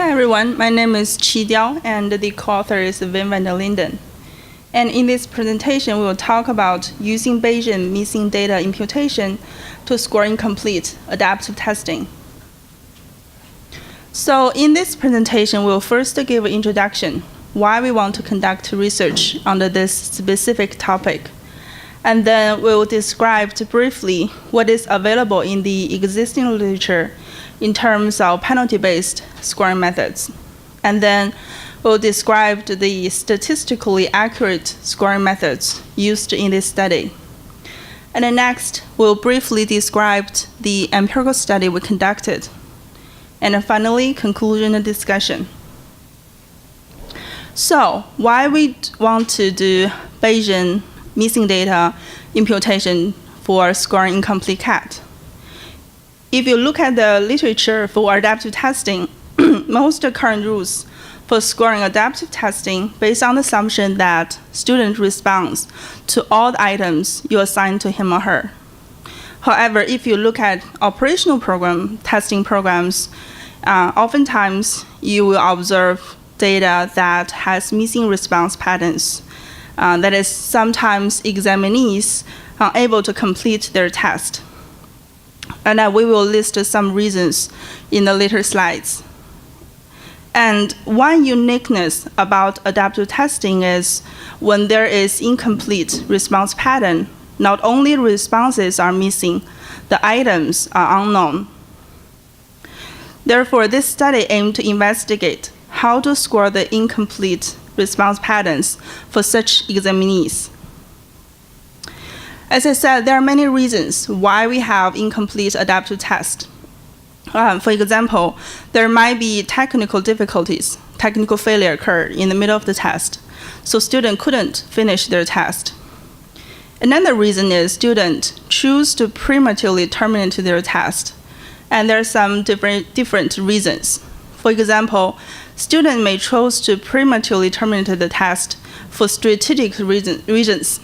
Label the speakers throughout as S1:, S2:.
S1: Hi everyone, my name is Qi Diao and the co-author is Wim van der Linden. And in this presentation, we will talk about using Bayesian missing data imputation to score incomplete adaptive testing. So in this presentation, we'll first give an introduction, why we want to conduct research under this specific topic. And then we'll describe briefly what is available in the existing literature in terms of penalty-based scoring methods. And then we'll describe the statistically accurate scoring methods used in this study. And then next, we'll briefly describe the empirical study we conducted. And then finally, conclusion and discussion. So, why we want to do Bayesian missing data imputation for scoring incomplete CAT? If you look at the literature for adaptive testing, most current rules for scoring adaptive testing based on the assumption that student responds to all the items you assign to him or her. However, if you look at operational testing programs, oftentimes you will observe data that has missing response patterns. That is, sometimes examinees are unable to complete their test. And we will list some reasons in the later slides. And one uniqueness about adaptive testing is when there is incomplete response pattern, not only responses are missing, the items are unknown. Therefore, this study aimed to investigate how to score the incomplete response patterns for such examinees. As I said, there are many reasons why we have incomplete adaptive tests. For example, there might be technical difficulties, technical failure occurred in the middle of the test, so student couldn't finish their test. Another reason is students choose to prematurely terminate their test, and there are some different reasons. For example, student may choose to prematurely terminate the test for strategic reasons.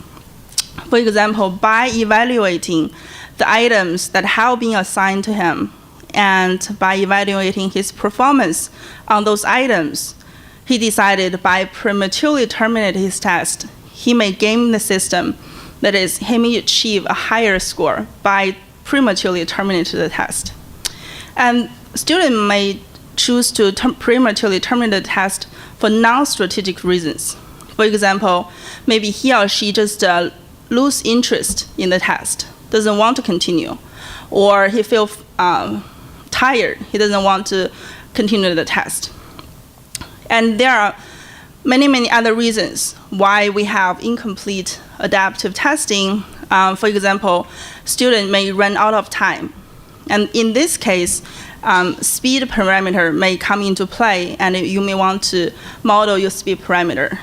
S1: For example, by evaluating the items that have been assigned to him and by evaluating his performance on those items, he decided by prematurely terminating his test, he may game the system. That is, he may achieve a higher score by prematurely terminating the test. And student may choose to prematurely terminate the test for non-strategic reasons. For example, maybe he or she just lose interest in the test, doesn't want to continue, or he feels tired, he doesn't want to continue the test. And there are many other reasons why we have incomplete adaptive testing. For example, student may run out of time. And in this case, speed parameter may come into play, and you may want to model your speed parameter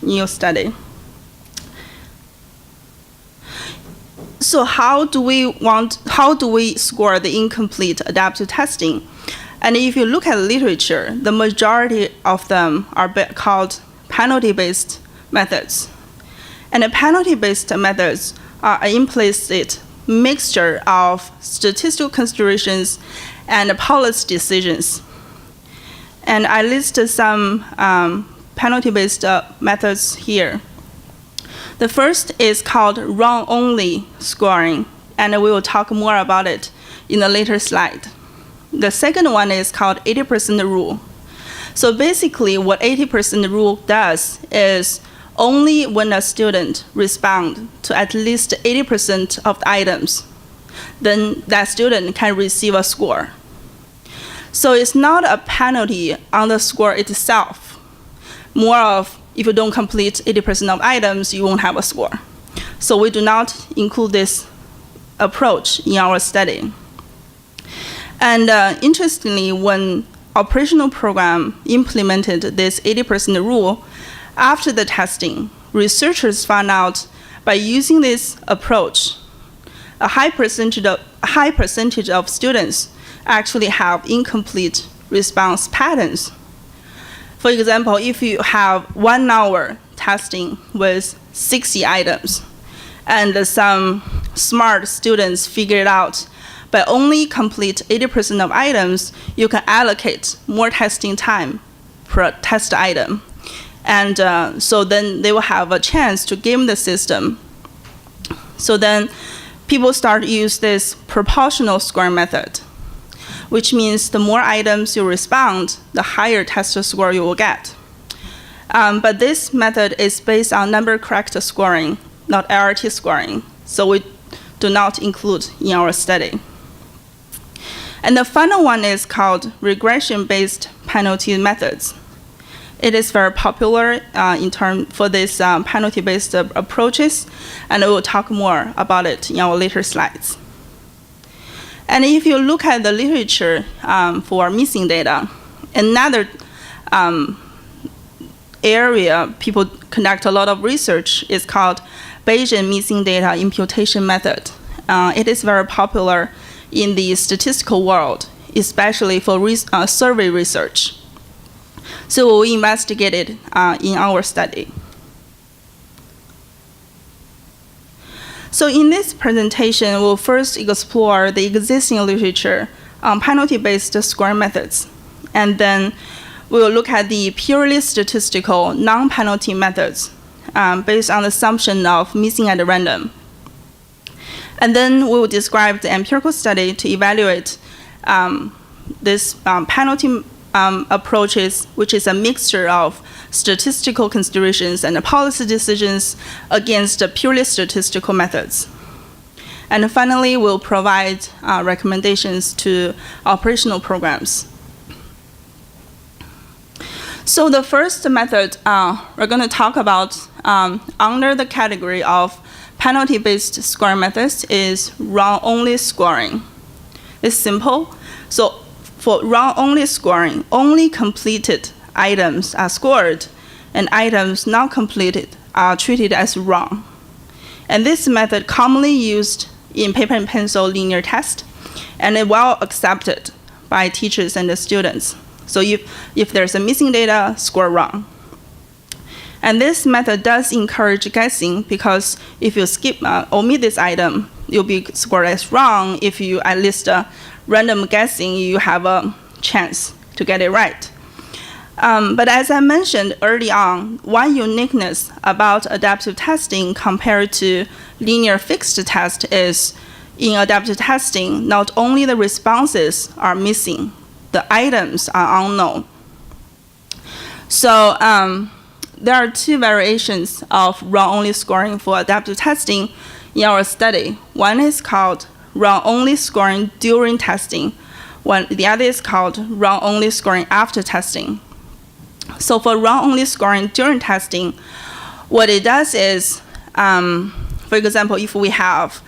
S1: in your study. So how do we score the incomplete adaptive testing? And if you look at the literature, the majority of them are called penalty-based methods. And the penalty-based methods are an implicit mixture of statistical considerations and policy decisions. And I listed some penalty-based methods here. The first is called wrong-only scoring, and we will talk more about it in a later slide. The second one is called 80% rule. So basically, what 80% rule does is only when a student responds to at least 80% of the items, then that student can receive a score. So it's not a penalty on the score itself, more of if you don't complete 80% of items, you won't have a score. So we do not include this approach in our study. And interestingly, when operational program implemented this 80% rule, after the testing, researchers found out by using this approach, a high percentage of students actually have incomplete response patterns. For example, if you have 1 hour testing with 60 items, and some smart students figured out by only complete 80% of items, you can allocate more testing time per test item. And so then they will have a chance to game the system. So then people start to use this proportional scoring method, which means the more items you respond, the higher test score you will get. But this method is based on number correct scoring, not LRT scoring. So we do not include in our study. And the final one is called regression-based penalty methods. It is very popular for these penalty-based approaches, and we will talk more about it in our later slides. And if you look at the literature for missing data, another area people conduct a lot of research is called Bayesian missing data imputation method. It is very popular in the statistical world, especially for survey research. So we investigated in our study. So in this presentation, we'll first explore the existing literature on penalty-based scoring methods. And then we'll look at the purely statistical non-penalty methods based on the assumption of missing at random. And then we will describe the empirical study to evaluate this penalty approaches, which is a mixture of statistical considerations and policy decisions against purely statistical methods. And finally, we'll provide recommendations to operational programs. So the first method we're going to talk about under the category of penalty-based scoring methods is run-only scoring. It's simple. So for run-only scoring, only completed items are scored, and items not completed are treated as wrong. And this method commonly used in paper and pencil linear test, and it well accepted by teachers and the students. So if there's a missing data, score wrong. And this method does encourage guessing, because if you omit this item, you'll be scored as wrong. If you at least random guessing, you have a chance to get it right. But as I mentioned early on, one uniqueness about adaptive testing compared to linear fixed test is in adaptive testing, not only the responses are missing, the items are unknown. So there are two variations of run-only scoring for adaptive testing in our study. One is called run-only scoring during testing. The other is called run-only scoring after testing. So for run-only scoring during testing, what it does is, for example, if we have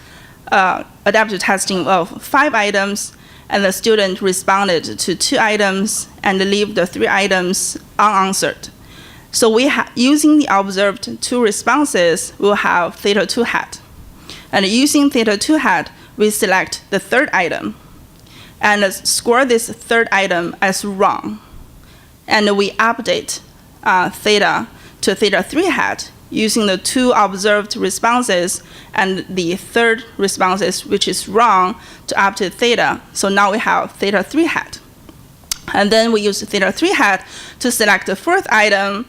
S1: adaptive testing of 5 items, and the student responded to 2 items and leave the 3 items unanswered. So using the observed 2 responses, we'll have theta 2 hat. And using theta 2 hat, we select the 3rd item and score this 3rd item as wrong. And we update theta to theta 3 hat using the 2 observed responses and the 3rd responses, which is wrong, to update theta. So now we have theta 3 hat. And then we use theta 3 hat to select the 4th item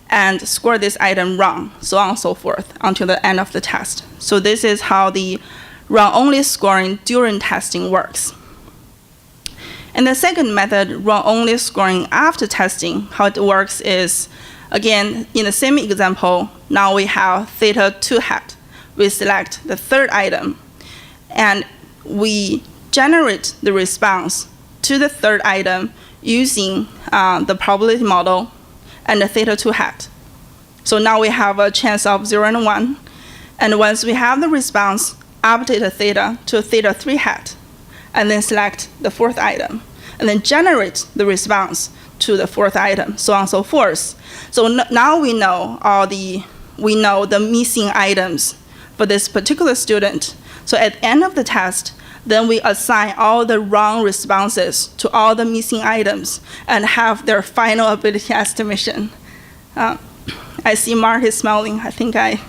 S1: and score this item wrong, so on and so forth, until the end of the test. So this is how the run-only scoring during testing works. And the second method, run-only scoring after testing, how it works is, again, in the same example, now we have theta 2 hat. We select the 3rd item, and we generate the response to the 3rd item using the probability model and the theta 2 hat. So now we have a chance of 0 and 1. And once we have the response, update the theta to theta 3 hat, and then select the 4th item, and then generate the response to the 4th item, so on and so forth. So now we know the missing items for this particular student. So at the end of the test, then we assign all the wrong responses to all the missing items and have their final ability estimation. I see Mark is smiling. I think I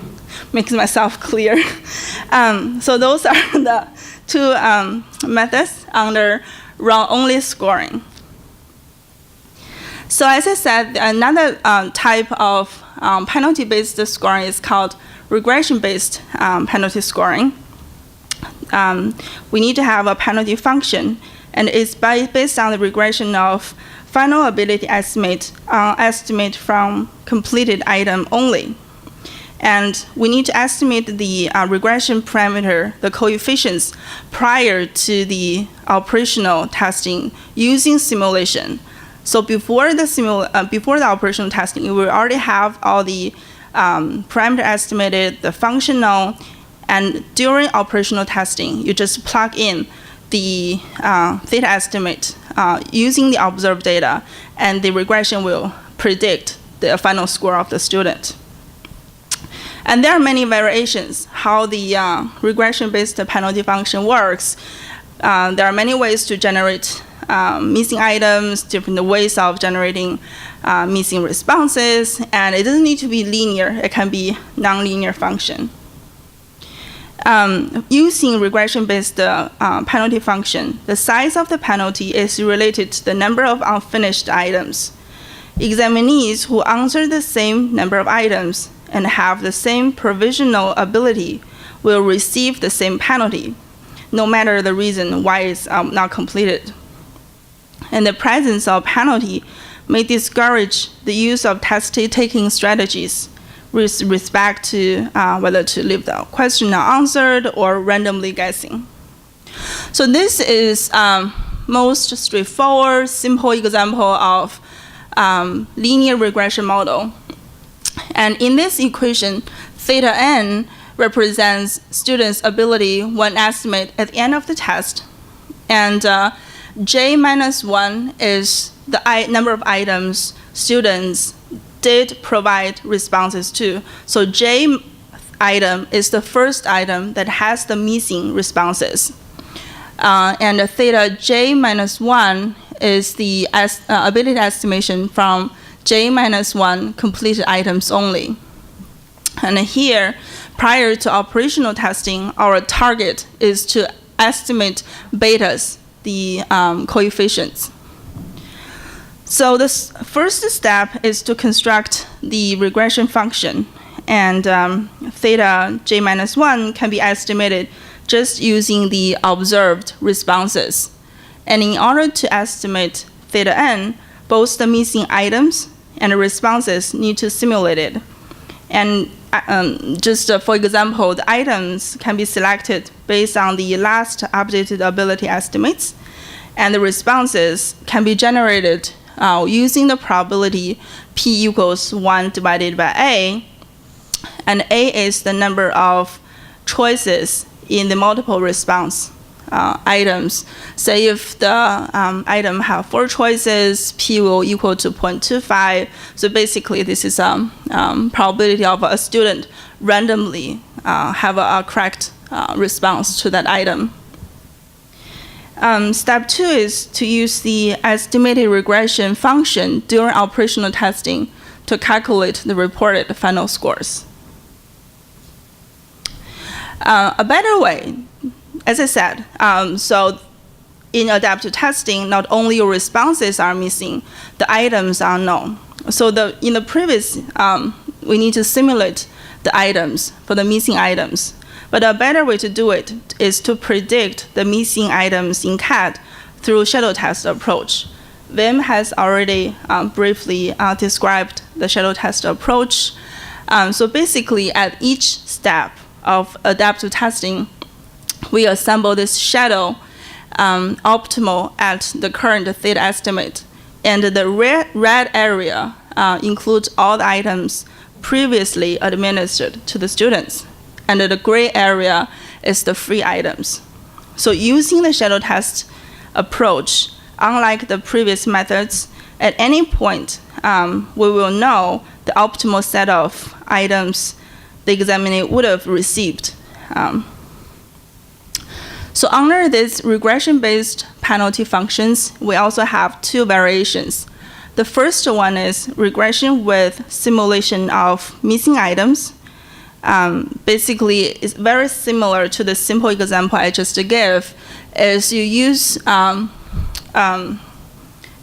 S1: make myself clear. So those are the two methods under wrong-only scoring. So as I said, another type of penalty-based scoring is called regression-based penalty scoring. We need to have a penalty function, and it's based on the regression of final ability estimate from completed item only. And we need to estimate the regression parameter, the coefficients, prior to the operational testing using simulation. So before the operational testing, you will already have all the parameter estimated, the functional, and during operational testing, you just plug in the theta estimate using the observed data, and the regression will predict the final score of the student. And there are many variations how the regression-based penalty function works. There are many ways to generate missing items, different ways of generating missing responses, and it doesn't need to be linear. It can be nonlinear function. Using regression-based penalty function, the size of the penalty is related to the number of unfinished items. Examinees who answer the same number of items and have the same provisional ability will receive the same penalty, no matter the reason why it's not completed. And the presence of penalty may discourage the use of test-taking strategies with respect to whether to leave the question unanswered or randomly guessing. So this is most straightforward, simple example of linear regression model. And in this equation, theta n represents students' ability when estimate at the end of the test, and j minus 1 is the number of items students did provide responses to. So j item is the first item that has the missing responses. And the theta j minus 1 is the ability estimation from j minus 1 completed items only. And here, prior to operational testing, our target is to estimate betas, the coefficients. So the first step is to construct the regression function, and theta j minus 1 can be estimated just using the observed responses. And in order to estimate theta n, both the missing items and the responses need to simulate it. And just for example, the items can be selected based on the last updated ability estimates, and the responses can be generated using the probability p equals 1 divided by a, and a is the number of choices in the multiple response items. Say if the item have 4 choices, p will equal to 0.25. So basically, this is a probability of a student randomly have a correct response to that item. Step 2 is to use the estimated regression function during operational testing to calculate the reported final scores. A better way, as I said, so in adaptive testing, not only your responses are missing, the items are known. So in the previous, we need to simulate the items for the missing items. But a better way to do it is to predict the missing items in CAD through shadow test approach. Wim has already briefly described the shadow test approach. So basically, at each step of adaptive testing, we assemble this shadow optimal at the current theta estimate. And the red area includes all the items previously administered to the students. And the gray area is the free items. So using the shadow test approach, unlike the previous methods, at any point, we will know the optimal set of items the examiner would have received. So under these regression-based penalty functions, we also have 2 variations. The first one is regression with simulation of missing items. basically is very similar to the simple example I just gave. Is you use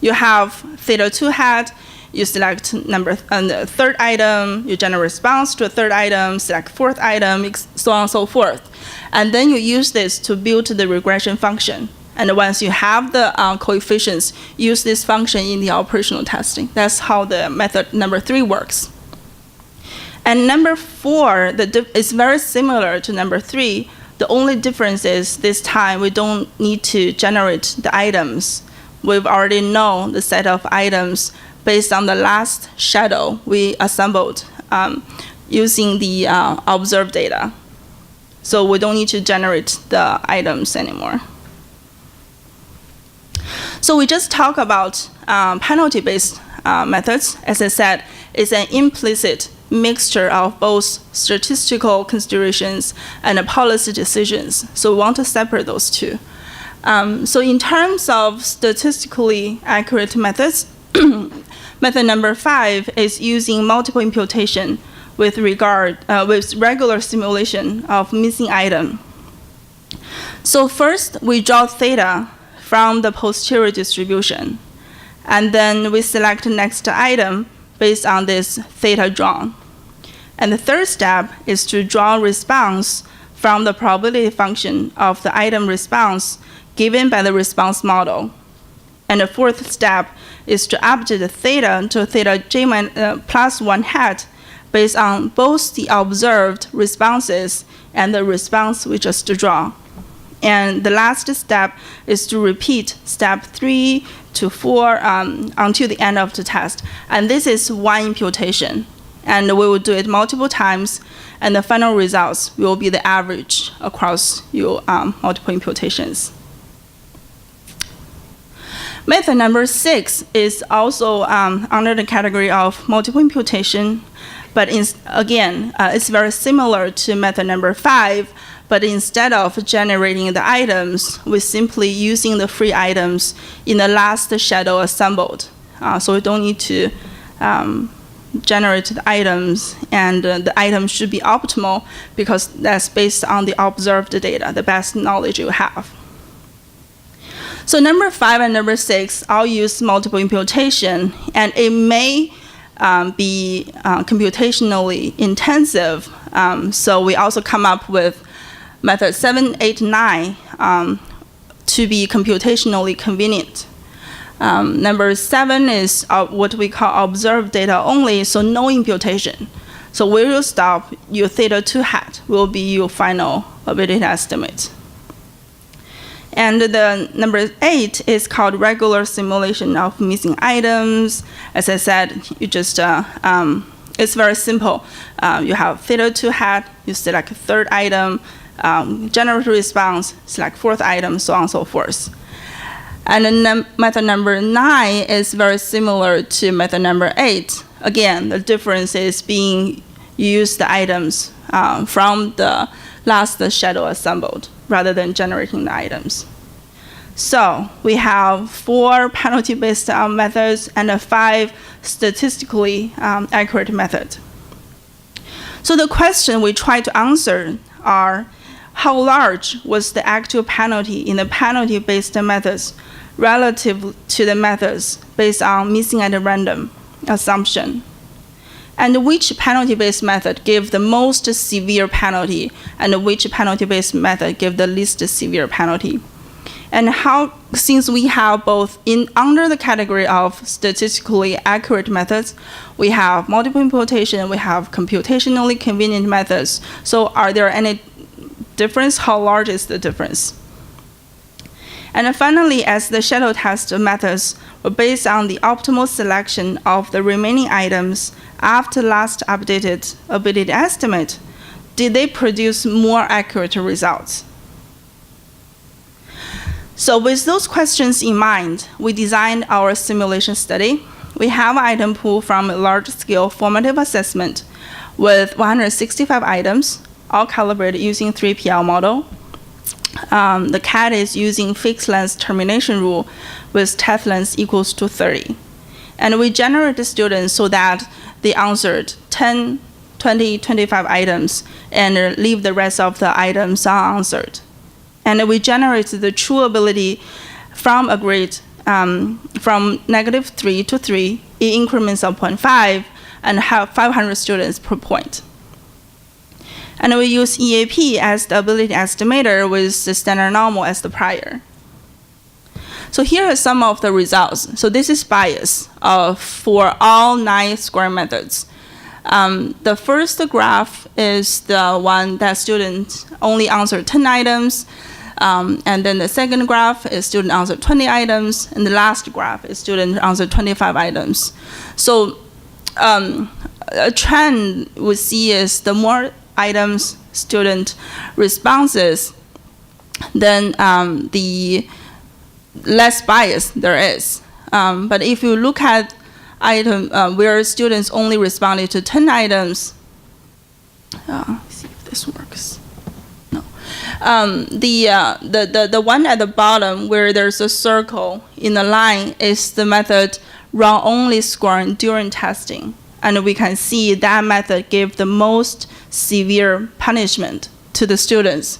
S1: you have theta 2 hat, you select the third item, you generate response to a third item, select fourth item, so on and so forth. And then you use this to build the regression function. And once you have the coefficients, use this function in the operational testing. That's how the method number 3 works. And number 4 is very similar to number 3. The only difference is this time we don't need to generate the items. We've already known the set of items based on the last shadow we assembled using the observed data. So we don't need to generate the items anymore. So we just talk about penalty-based methods. As I said, it's an implicit mixture of both statistical considerations and policy decisions. So we want to separate those two. So in terms of statistically accurate methods, method number 5 is using multiple imputation with regular simulation of missing item. So first, we draw theta from the posterior distribution, and then we select the next item based on this theta drawn. And the third step is to draw response from the probability function of the item response given by the response model. And the fourth step is to update the theta to theta j plus 1 hat based on both the observed responses and the response we just draw. And the last step is to repeat step 3 to 4 until the end of the test. And this is one imputation. And we will do it multiple times, and the final results will be the average across your multiple imputations. Method number 6 is also under the category of multiple imputation, but again, it's very similar to method number 5, but instead of generating the items, we're simply using the free items in the last shadow assembled. So we don't need to generate the items, and the items should be optimal because that's based on the observed data, the best knowledge you have. So number 5 and number 6 all use multiple imputation, and it may be computationally intensive. So we also come up with method 7, 8, 9 to be computationally convenient. Number 7 is what we call observed data only, so no imputation. So where you stop, your theta 2 hat will be your final ability estimate. And the number 8 is called regular simulation of missing items. As I said, you just it's very simple. You have theta 2 hat, you select third item, generate response, select fourth item, so on and so forth. And then method number 9 is very similar to method number 8. Again, the difference is being used the items from the last shadow assembled rather than generating the items. So we have 4 penalty-based methods and 5 statistically accurate methods. So the question we try to answer are, how large was the actual penalty in the penalty-based methods relative to the methods based on missing at random assumption? And which penalty-based method gave the most severe penalty, and which penalty-based method gave the least severe penalty? And how, since we have both under the category of statistically accurate methods, we have multiple imputation, we have computationally convenient methods. So are there any difference? How large is the difference? And finally, as the shadow test methods were based on the optimal selection of the remaining items after last updated ability estimate, did they produce more accurate results? So with those questions in mind, we designed our simulation study. We have an item pool from a large-scale formative assessment with 165 items, all calibrated using 3PL model. The CAT is using fixed length termination rule with test length equals to 30. And we generate the students so that they answered 10, 25 items and leave the rest of the items unanswered. And we generate the true ability from a grade from -3 to 3 in increments of 0.5 and have 500 students per point. And we use EAP as the ability estimator with the standard normal as the prior. So here are some of the results. So this is bias for all 9 scoring methods. The first graph is the one that students only answered 10 items. And then the second graph is student answered 20 items. And the last graph is student answered 25 items. So a trend we see is the more items student responses, then the less bias there is. But if you look at item where students only responded to 10 items, let's see if this works. No. The one at the bottom where there's a circle in the line is the method run only scoring during testing. And we can see that method gave the most severe punishment to the students.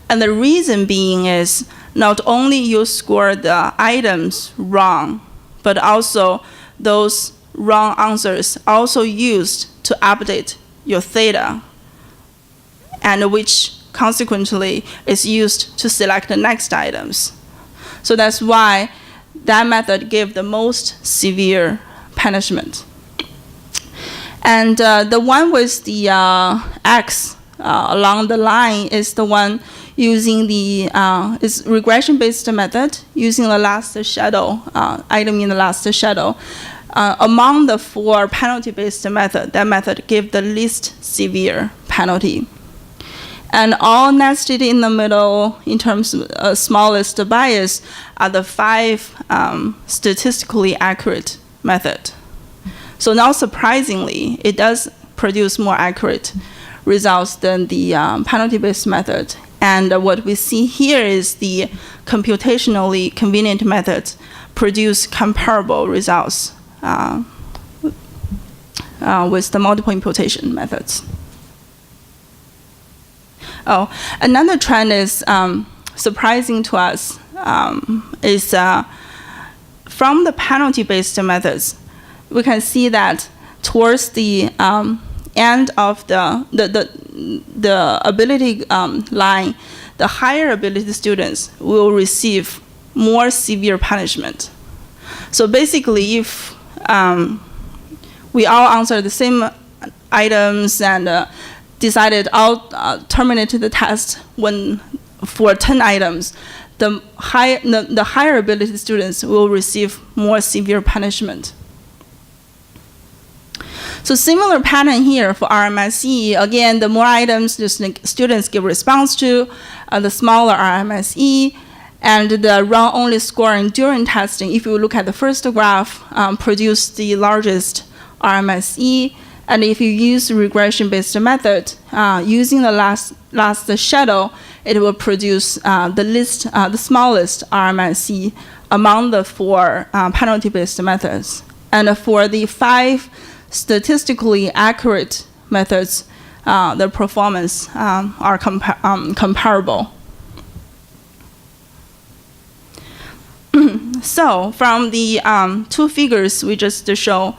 S1: And the reason being is not only you score the items wrong, but also those wrong answers also used to update your theta, and which consequently is used to select the next items. So that's why that method gave the most severe punishment. And the one with the X along the line is the one using the is regression-based method using the last shadow item in the last shadow. Among the 4 penalty-based method, that method gave the least severe penalty. And all nested in the middle in terms of smallest bias are the 5 statistically accurate method. So now, surprisingly, it does produce more accurate results than the penalty-based method. And what we see here is the computationally convenient methods produce comparable results with the multiple imputation methods. Oh, another trend is surprising to us is from the penalty-based methods, we can see that towards the end of the ability line, the higher ability students will receive more severe punishment. So basically, if we all answer the same items and decided I'll terminate the test for 10 items, the higher ability students will receive more severe punishment. So similar pattern here for RMSE. Again, the more items the students give response to, the smaller RMSE. And the run-only scoring during testing, if you look at the first graph, produce the largest RMSE. And if you use regression-based method, using the last shadow, it will produce the smallest RMSE among the 4 penalty-based methods. And for the 5 statistically accurate methods, the performance are comparable. So from the 2 figures we just show,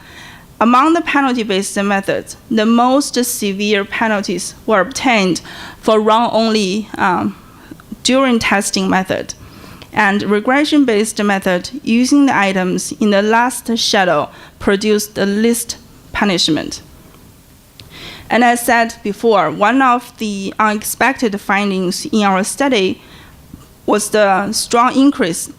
S1: among the penalty-based methods, the most severe penalties were obtained for run-only during testing method, and regression-based method using the items in the last shadow produced the least punishment. And as said before, one of the unexpected findings in our study was the strong increase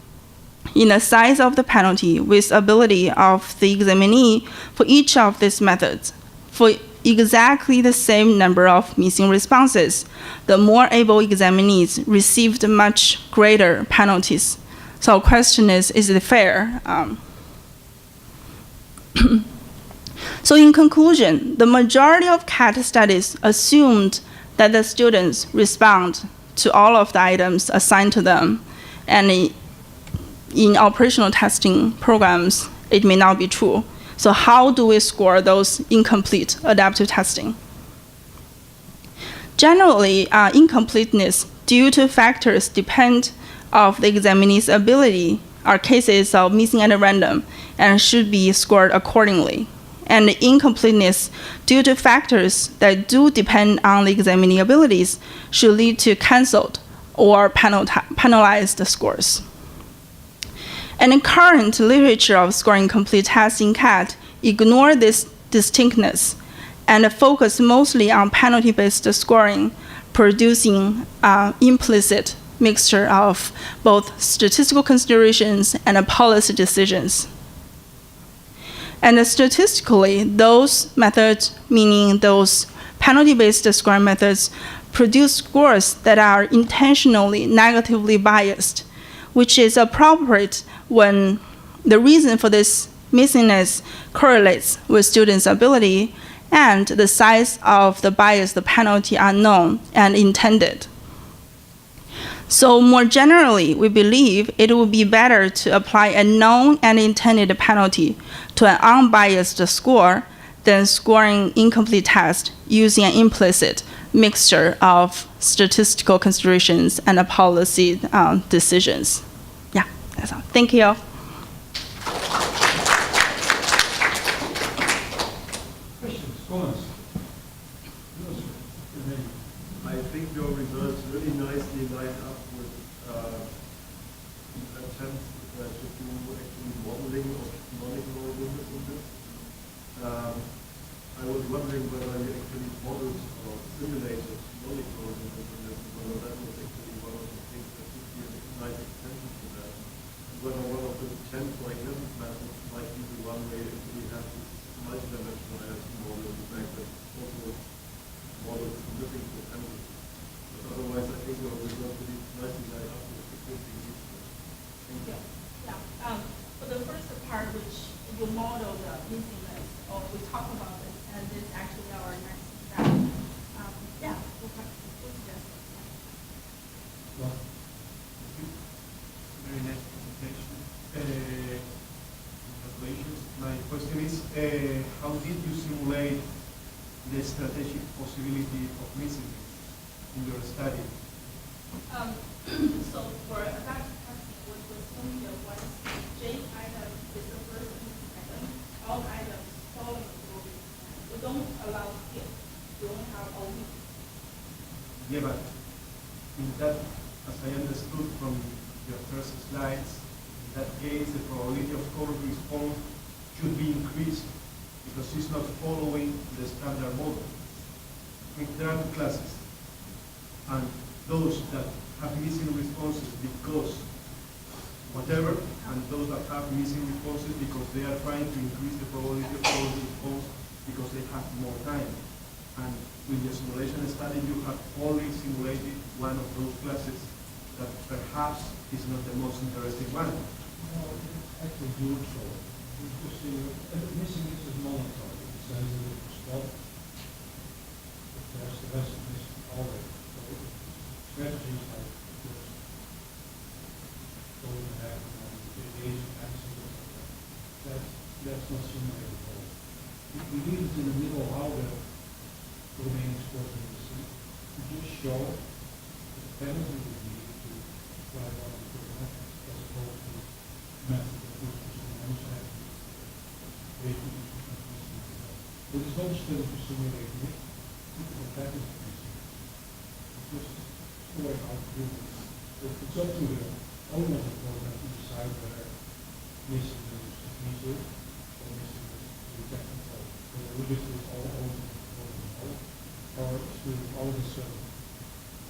S1: in the size of the penalty with ability of the examinee for each of these methods. For exactly the same number of missing responses, the more able examinees received much greater penalties. So the question is it fair? So in conclusion, the majority of CAT studies assumed that the students respond to all of the items assigned to them, and in operational testing programs, it may not be true. So how do we score those incomplete adaptive testing? Generally, incompleteness due to factors depend of the examinee's ability are cases of missing at random and should be scored accordingly. And incompleteness due to factors that do depend on the examinee abilities should lead to canceled or penalized scores. And the current literature of scoring complete tests in CAT ignore this distinctness and focus mostly on penalty-based scoring, producing implicit mixture of both statistical considerations and policy decisions. And statistically, those methods, meaning those penalty-based scoring methods, produce scores that are intentionally negatively biased, which is appropriate when the reason for this missingness correlates with students' ability and the size of the biased penalty are known and intended. So more generally, we believe it would be better to apply a known and intended penalty to an unbiased score than scoring incomplete tests using an implicit mixture of statistical considerations and policy decisions. Yeah, that's all. Thank you.
S2: Questions, comments?
S3: I think your results really nicely line up with attempts to do actually modeling of non-ignored windows. I was wondering whether you actually modeled or simulated non-ignored windows, whether that was actually one of the things that would be a nice extension to that, and whether one of the 10 or 11 methods might be the one where you actually have this multidimensional model, the fact that also models living for penalty. But otherwise, I think your result really nicely line up with existing research. Thank you.
S1: Yeah. For the first part, which you model the missingness, or we talk about this, and this is actually our next step. Yeah.
S2: Well, thank you. Very nice presentation. Congratulations. My question is, how did you simulate the strategic possibility of missing in your study?
S1: So for adaptive testing, what we assume here was J item is the first item, all items following will be. We don't allow skip. We only have all week.
S2: Yeah, but in that, as I understood from your first slides, in that case, the probability of correct response should be increased because it's not following the standard model. If there are two classes, and those that have missing responses because whatever, and those that have missing responses because they are trying to increase the probability of correct response because they have more time. And with the simulation study, you have only simulated one of those classes that perhaps is not the most interesting one.
S4: No, actually do so. Missing is monotone. It says that it's stop. There's the rest of this already. So strategies like just going ahead and age and that's not simulated at all. If we leave it in the middle how the remaining scores in the sea, we just show the penalty would be to apply one of the methods as opposed to method that was one side. But it's not still to simulate it. That is missing. It's just storing how to do this. It's up to the owner of the program to decide whether missing is feasible or missing is technical. Whether we just do all over the program or student all of a sudden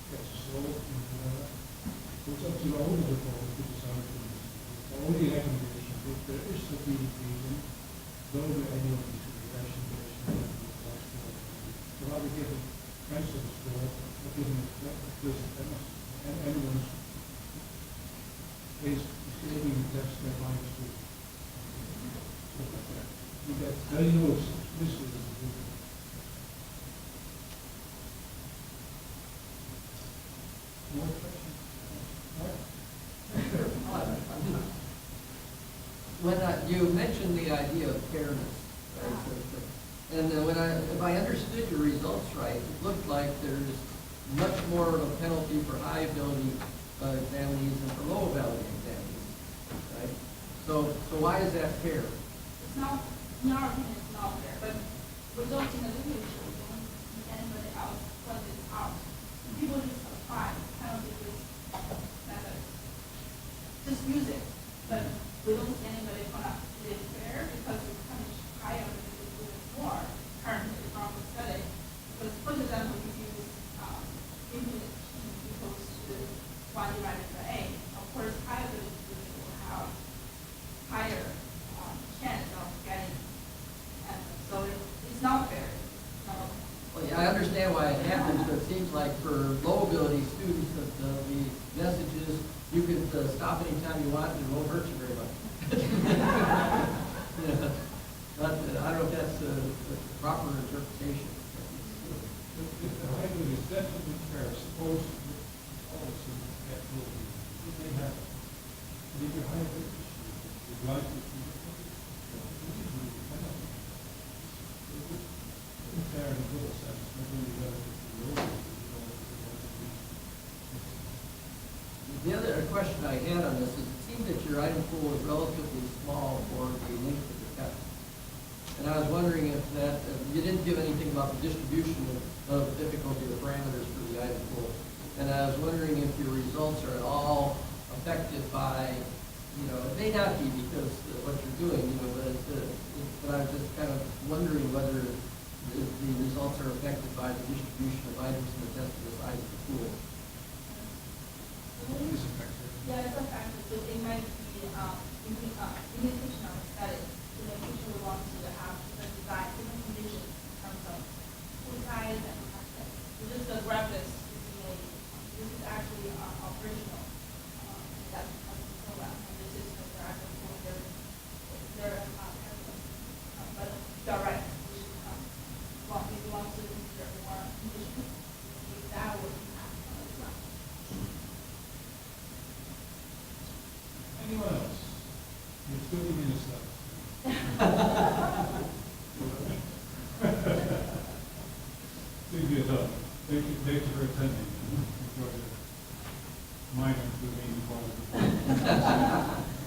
S4: gets slow and whatever. So it's up to the owner of the program to decide whether missing. The only recommendation, if there is strategic reason, don't do any of these regression-based rather give a cancel the score or give them a implicit penalty. And anyone's is failing the test that minus 2. Stuff like that. You get very low explicit. More questions?
S5: When you mentioned the idea of fairness, right? And if I understood your results right, it looked like there's much more of a penalty for high ability examinees than for low ability examinees, right? So why is that fair?
S6: It's not, in our opinion, it's not fair, but we don't in the literature, we don't see anybody else point this out. People just apply penalty-based methods. Just use it, but we don't see anybody point out, is it fair? Because we punish higher than we do it more currently from the study. Because for example, if you use infinite p equals to 1 divided by a, of course, higher ability students will have higher chance of getting answers. So it's not fair. No.
S5: Well, yeah, I understand why it happens, but it seems like for low ability students, that the message is you can stop anytime you want and it won't hurt you very much. Yeah. But I don't know if that's a proper interpretation.
S4: If the hybrid is definitely fair, suppose all the students get ability, if they have, and if you're hybrid, you'd like to see fair in a good sense, not only relative to the old, but also
S5: The other question I had on this is, it seems that your item pool is relatively small for the length of the test. And I was wondering if that, you didn't give anything about the distribution of difficulty or parameters for the item pool. And I was wondering if your results are at all affected by, it may not be because of what you're doing, but I was just kind of wondering whether the results are affected by the distribution of items in the test of the size of the pool.
S4: is effective.
S6: Yeah, it's a factor. So it might be limitation of the study. So the teacher will want to have different design, different conditions in terms of pool size and access. So just the graph this is actually operational. That's because of the program. And this is the actual pool. They're but you're right. We should if you want to consider more conditions, that would impact on the design.
S4: Anyone else? You're 30 minutes left. Think you're done. Thank you for attending. Enjoy the minor to the main part of the